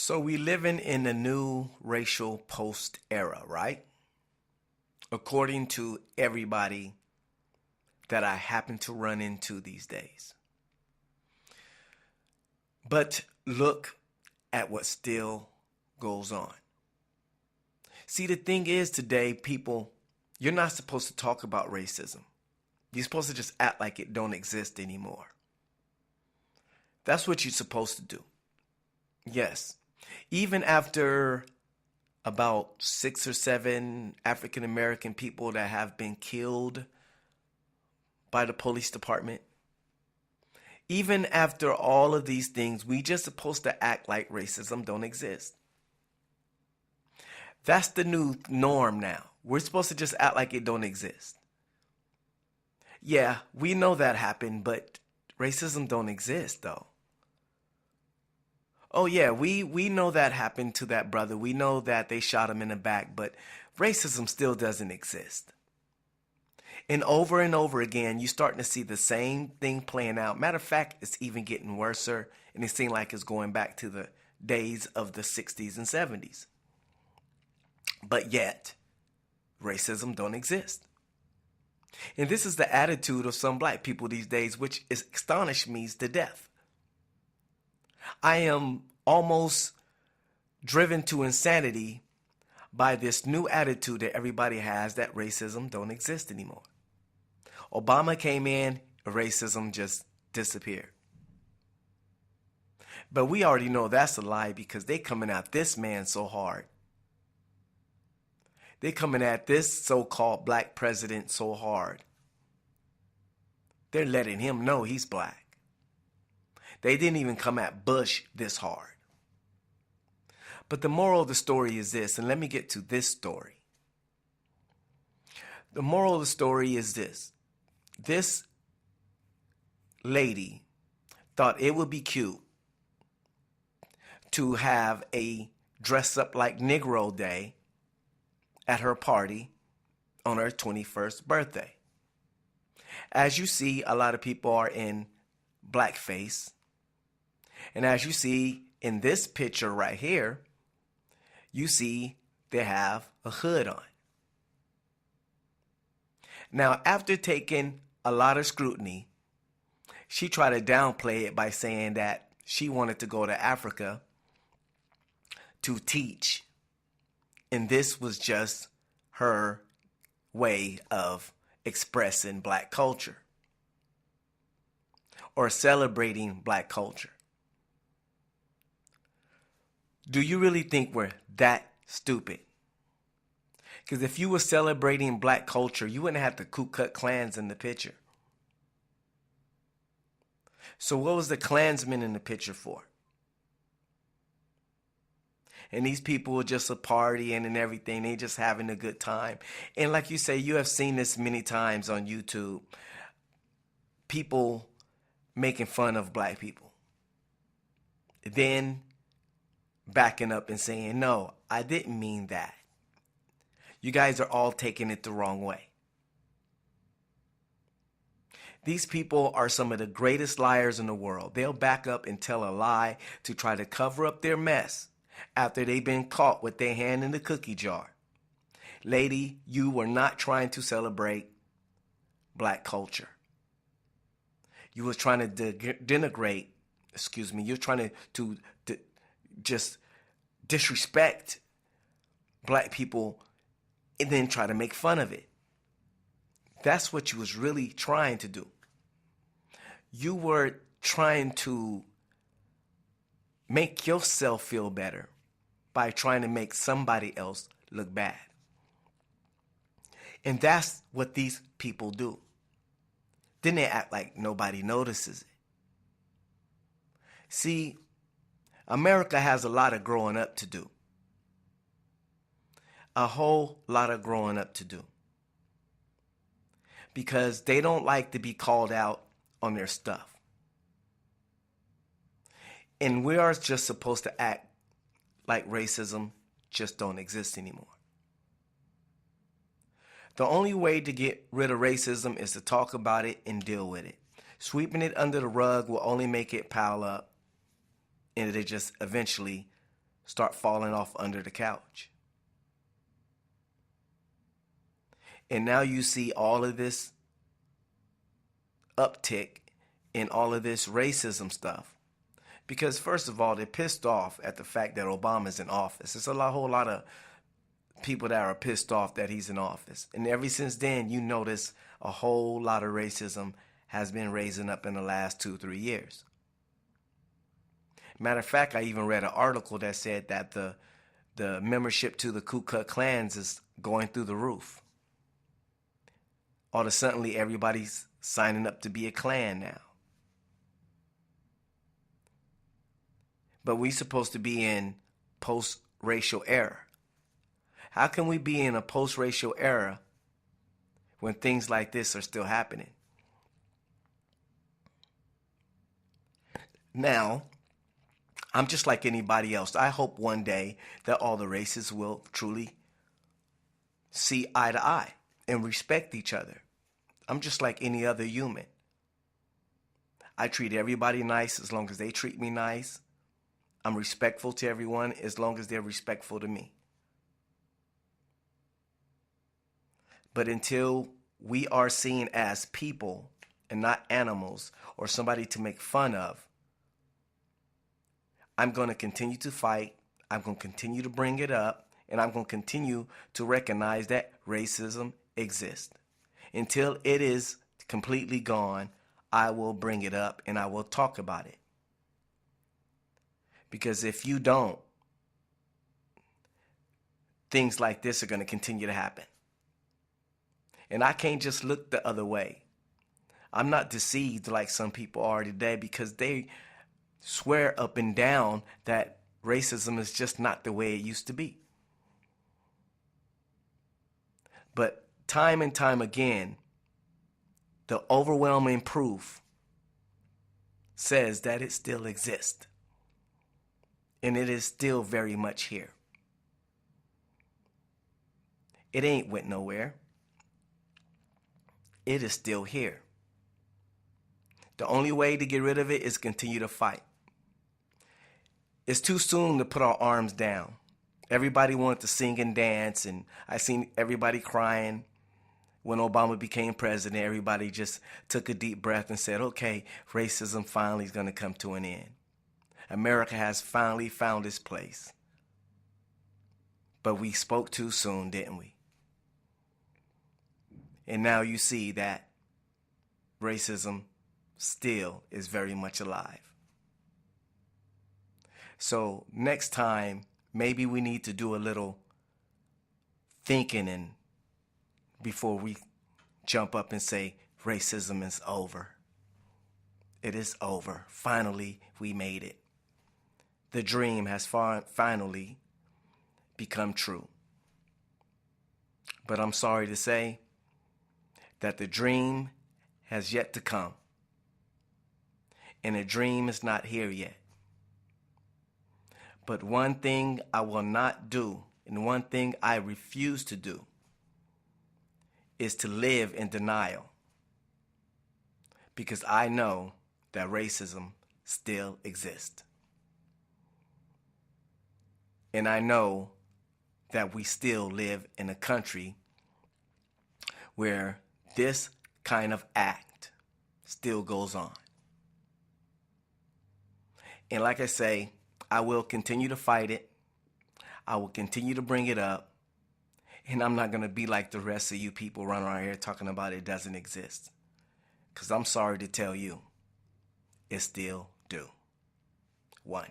So we living in a new racial post era, right? According to everybody that I happen to run into these days. But look at what still goes on. See, the thing is today, people, you're not supposed to talk about racism. You're supposed to just act like it don't exist anymore. That's what you're supposed to do. Yes. Even after about 6 or 7 African American people that have been killed by the police department, even after all of these things, we just supposed to act like racism don't exist. That's the new norm now. We're supposed to just act like it don't exist. Yeah, we know that happened, but racism don't exist though. Oh yeah, we know that happened to that brother. We know that they shot him in the back, but racism still doesn't exist. And over again, you're starting to see the same thing playing out. Matter of fact, it's even getting worse, and it seems like it's going back to the days of the 60s and 70s. But yet, racism don't exist. And this is the attitude of some black people these days, which is astonished me to death. I am almost driven to insanity by this new attitude that everybody has that racism don't exist anymore. Obama came in, racism just disappeared. But we already know that's a lie because they coming at this man so hard. They coming at this so-called black president so hard. They're letting him know he's black. They didn't even come at Bush this hard. But the moral of the story is this, and let me get to this story. The moral of the story is this. This lady thought it would be cute to have a dress up like Negro day at her party on her 21st birthday. As you see, a lot of people are in blackface. And as you see in this picture right here, you see they have a hood on. Now, after taking a lot of scrutiny, she tried to downplay it by saying that she wanted to go to Africa to teach. And this was just her way of expressing black culture or celebrating black culture. Do you really think we're that stupid? Because if you were celebrating black culture, you wouldn't have the Ku Klux Klans in the picture. So what was the Klansmen in the picture for? And these people were just a partying and everything. They just having a good time. And like you say, you have seen this many times on YouTube. People making fun of black people. Then backing up and saying, no, I didn't mean that. You guys are all taking it the wrong way. These people are some of the greatest liars in the world. They'll back up and tell a lie to try to cover up their mess after they've been caught with their hand in the cookie jar. Lady, you were not trying to celebrate black culture. You was trying to denigrate, you're trying to just disrespect black people and then try to make fun of it. That's what you was really trying to do. You were trying to make yourself feel better by trying to make somebody else look bad. And that's what these people do. Then they act like nobody notices it. See, America has a lot of growing up to do. A whole lot of growing up to do. Because they don't like to be called out on their stuff. And we are just supposed to act like racism just don't exist anymore. The only way to get rid of racism is to talk about it and deal with it. Sweeping it under the rug will only make it pile up, and it'll just eventually start falling off under the couch. And now you see all of this uptick in all of this racism stuff. Because first of all, they're pissed off at the fact that Obama's in office. There's a whole lot of people that are pissed off that he's in office. And ever since then, you notice a whole lot of racism has been raising up in the last 2-3 years. Matter of fact, I even read an article that said that the membership to the Ku Klux Klan is going through the roof. All of a sudden, everybody's signing up to be a Klan now. But we're supposed to be in post-racial era. How can we be in a post-racial era when things like this are still happening? Now, I'm just like anybody else. I hope one day that all the races will truly see eye to eye and respect each other. I'm just like any other human. I treat everybody nice as long as they treat me nice. I'm respectful to everyone as long as they're respectful to me. But until we are seen as people and not animals or somebody to make fun of, I'm going to continue to fight. I'm going to continue to bring it up. And I'm going to continue to recognize that racism exists. Until it is completely gone, I will bring it up and I will talk about it. Because if you don't, things like this are going to continue to happen. And I can't just look the other way. I'm not deceived like some people are today because they swear up and down that racism is just not the way it used to be. But time and time again, the overwhelming proof says that it still exists. And it is still very much here. It ain't went nowhere. It is still here. The only way to get rid of it is continue to fight. It's too soon to put our arms down. Everybody wanted to sing and dance, and I seen everybody crying when Obama became president. Everybody just took a deep breath and said, okay, racism finally is going to come to an end. America has finally found its place. But we spoke too soon, didn't we? And now you see that racism still is very much alive. So next time, maybe we need to do a little thinking and before we jump up and say racism is over. It is over. Finally, we made it. The dream has finally become true. But I'm sorry to say that the dream has yet to come. And the dream is not here yet. But one thing I will not do, and one thing I refuse to do, is to live in denial. Because I know that racism still exists. And I know that we still live in a country where this kind of act still goes on. And like I say, I will continue to fight it. I will continue to bring it up. And I'm not going to be like the rest of you people running around here talking about it doesn't exist. Because I'm sorry to tell you, it still do. 1.